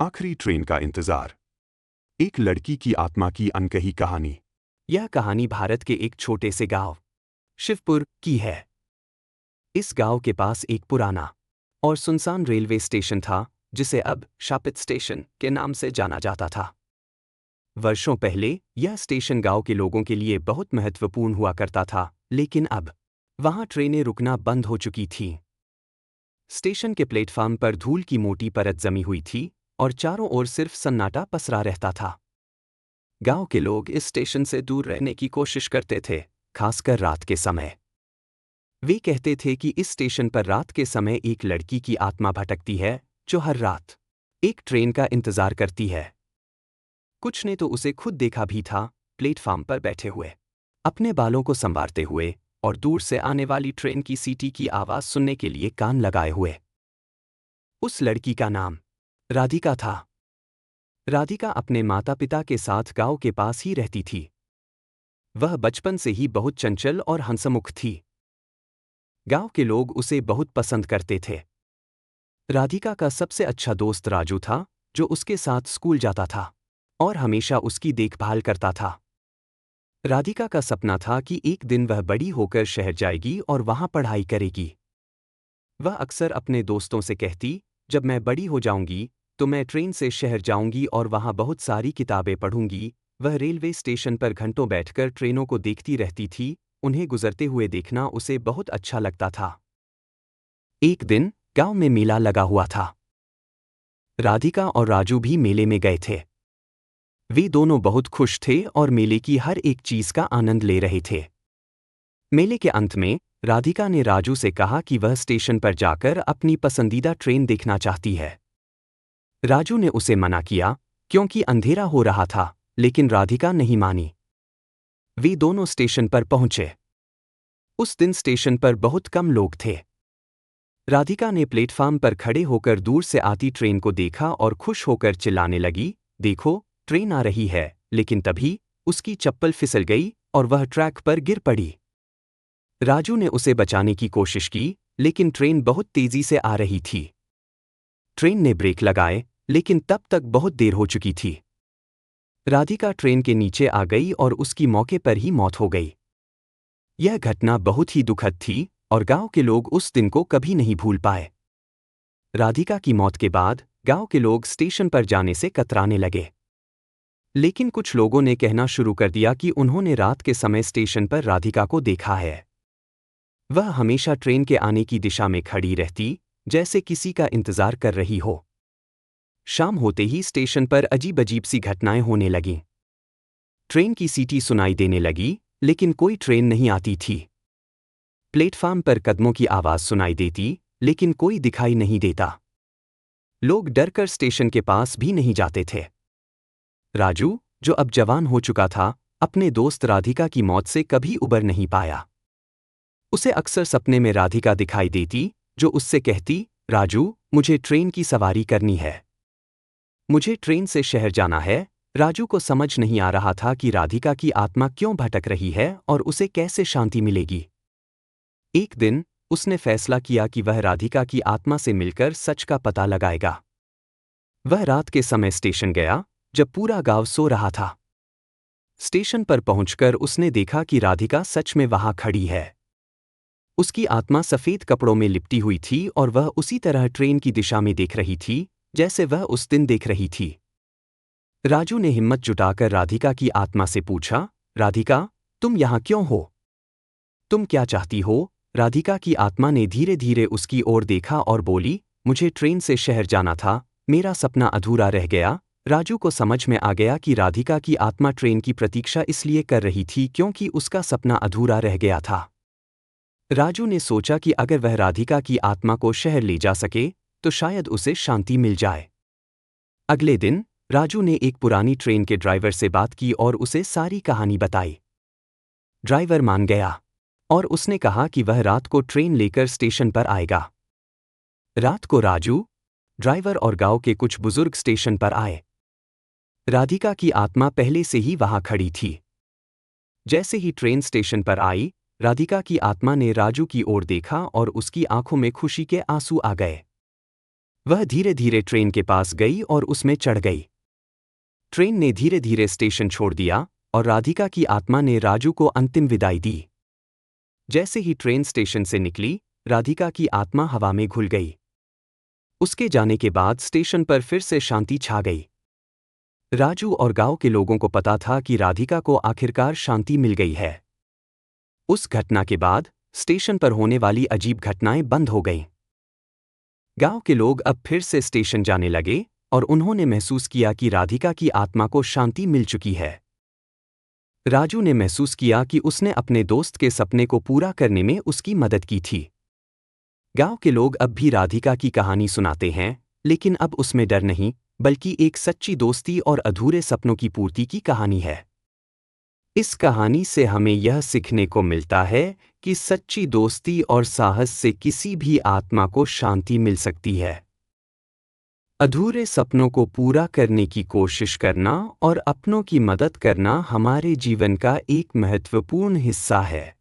आखिरी ट्रेन का इंतजार। एक लड़की की आत्मा की अनकही कहानी। यह कहानी भारत के एक छोटे से गांव शिवपुर की है। इस गांव के पास एक पुराना और सुनसान रेलवे स्टेशन था, जिसे अब शापित स्टेशन के नाम से जाना जाता था। वर्षों पहले यह स्टेशन गांव के लोगों के लिए बहुत महत्वपूर्ण हुआ करता था, लेकिन अब वहां ट्रेनें रुकना बंद हो चुकी थीं। स्टेशन के प्लेटफार्म पर धूल की मोटी परत जमी हुई थी और चारों ओर सिर्फ सन्नाटा पसरा रहता था। गांव के लोग इस स्टेशन से दूर रहने की कोशिश करते थे, खासकर रात के समय। वे कहते थे कि इस स्टेशन पर रात के समय एक लड़की की आत्मा भटकती है, जो हर रात एक ट्रेन का इंतजार करती है। कुछ ने तो उसे खुद देखा भी था, प्लेटफार्म पर बैठे हुए, अपने बालों को संवारते हुए और दूर से आने वाली ट्रेन की सीटी की आवाज सुनने के लिए कान लगाए हुए। उस लड़की का नाम राधिका था। राधिका अपने माता पिता के साथ गांव के पास ही रहती थी। वह बचपन से ही बहुत चंचल और हंसमुख थी। गांव के लोग उसे बहुत पसंद करते थे। राधिका का सबसे अच्छा दोस्त राजू था, जो उसके साथ स्कूल जाता था और हमेशा उसकी देखभाल करता था। राधिका का सपना था कि एक दिन वह बड़ी होकर शहर जाएगी और वहां पढ़ाई करेगी। वह अक्सर अपने दोस्तों से कहती, जब मैं बड़ी हो जाऊंगी तो मैं ट्रेन से शहर जाऊंगी और वहां बहुत सारी किताबें पढ़ूंगी। वह रेलवे स्टेशन पर घंटों बैठकर ट्रेनों को देखती रहती थी, उन्हें गुजरते हुए देखना उसे बहुत अच्छा लगता था। एक दिन गांव में मेला लगा हुआ था। राधिका और राजू भी मेले में गए थे। वे दोनों बहुत खुश थे और मेले की हर एक चीज का आनंद ले रहे थे। मेले के अंत में राधिका ने राजू से कहा कि वह स्टेशन पर जाकर अपनी पसंदीदा ट्रेन देखना चाहती है। राजू ने उसे मना किया, क्योंकि अंधेरा हो रहा था, लेकिन राधिका नहीं मानी। वे दोनों स्टेशन पर पहुंचे। उस दिन स्टेशन पर बहुत कम लोग थे। राधिका ने प्लेटफार्म पर खड़े होकर दूर से आती ट्रेन को देखा और खुश होकर चिल्लाने लगी, देखो, ट्रेन आ रही है। लेकिन तभी उसकी चप्पल फिसल गई और वह ट्रैक पर गिर पड़ी। राजू ने उसे बचाने की कोशिश की, लेकिन ट्रेन बहुत तेजी से आ रही थी। ट्रेन ने ब्रेक लगाए, लेकिन तब तक बहुत देर हो चुकी थी। राधिका ट्रेन के नीचे आ गई और उसकी मौके पर ही मौत हो गई। यह घटना बहुत ही दुखद थी और गांव के लोग उस दिन को कभी नहीं भूल पाए। राधिका की मौत के बाद गांव के लोग स्टेशन पर जाने से कतराने लगे। लेकिन कुछ लोगों ने कहना शुरू कर दिया कि उन्होंने रात के समय स्टेशन पर राधिका को देखा है। वह हमेशा ट्रेन के आने की दिशा में खड़ी रहती, जैसे किसी का इंतजार कर रही हो। शाम होते ही स्टेशन पर अजीब अजीब सी घटनाएं होने लगीं। ट्रेन की सीटी सुनाई देने लगी, लेकिन कोई ट्रेन नहीं आती थी। प्लेटफार्म पर कदमों की आवाज सुनाई देती, लेकिन कोई दिखाई नहीं देता। लोग डरकर स्टेशन के पास भी नहीं जाते थे। राजू, जो अब जवान हो चुका था, अपने दोस्त राधिका की मौत से कभी उबर नहीं पाया। उसे अक्सर सपने में राधिका दिखाई देती, जो उससे कहती, राजू, मुझे ट्रेन की सवारी करनी है। मुझे ट्रेन से शहर जाना है। राजू को समझ नहीं आ रहा था कि राधिका की आत्मा क्यों भटक रही है और उसे कैसे शांति मिलेगी। एक दिन उसने फैसला किया कि वह राधिका की आत्मा से मिलकर सच का पता लगाएगा। वह रात के समय स्टेशन गया, जब पूरा गांव सो रहा था। स्टेशन पर पहुंचकर उसने देखा कि राधिका सच में वहां खड़ी है। उसकी आत्मा सफेद कपड़ों में लिपटी हुई थी और वह उसी तरह ट्रेन की दिशा में देख रही थी, जैसे वह उस दिन देख रही थी। राजू ने हिम्मत जुटाकर राधिका की आत्मा से पूछा, राधिका, तुम यहाँ क्यों हो? तुम क्या चाहती हो? राधिका की आत्मा ने धीरे धीरे उसकी ओर देखा और बोली, मुझे ट्रेन से शहर जाना था, मेरा सपना अधूरा रह गया। राजू को समझ में आ गया कि राधिका की आत्मा ट्रेन की प्रतीक्षा इसलिए कर रही थी क्योंकि उसका सपना अधूरा रह गया था। राजू ने सोचा कि अगर वह राधिका की आत्मा को शहर ले जा सके, तो शायद उसे शांति मिल जाए। अगले दिन राजू ने एक पुरानी ट्रेन के ड्राइवर से बात की और उसे सारी कहानी बताई। ड्राइवर मान गया और उसने कहा कि वह रात को ट्रेन लेकर स्टेशन पर आएगा। रात को राजू, ड्राइवर और गांव के कुछ बुजुर्ग स्टेशन पर आए। राधिका की आत्मा पहले से ही वहां खड़ी थी। जैसे ही ट्रेन स्टेशन पर आई, राधिका की आत्मा ने राजू की ओर देखा और उसकी आंखों में खुशी के आंसू आ गए। वह धीरे धीरे ट्रेन के पास गई और उसमें चढ़ गई। ट्रेन ने धीरे धीरे स्टेशन छोड़ दिया और राधिका की आत्मा ने राजू को अंतिम विदाई दी। जैसे ही ट्रेन स्टेशन से निकली, राधिका की आत्मा हवा में घुल गई। उसके जाने के बाद स्टेशन पर फिर से शांति छा गई। राजू और गांव के लोगों को पता था कि राधिका को आखिरकार शांति मिल गई है। उस घटना के बाद स्टेशन पर होने वाली अजीब घटनाएं बंद हो गईं। गांव के लोग अब फिर से स्टेशन जाने लगे और उन्होंने महसूस किया कि राधिका की आत्मा को शांति मिल चुकी है। राजू ने महसूस किया कि उसने अपने दोस्त के सपने को पूरा करने में उसकी मदद की थी। गांव के लोग अब भी राधिका की कहानी सुनाते हैं, लेकिन अब उसमें डर नहीं, बल्कि एक सच्ची दोस्ती और अधूरे सपनों की पूर्ति की कहानी है। इस कहानी से हमें यह सीखने को मिलता है कि सच्ची दोस्ती और साहस से किसी भी आत्मा को शांति मिल सकती है। अधूरे सपनों को पूरा करने की कोशिश करना और अपनों की मदद करना हमारे जीवन का एक महत्वपूर्ण हिस्सा है।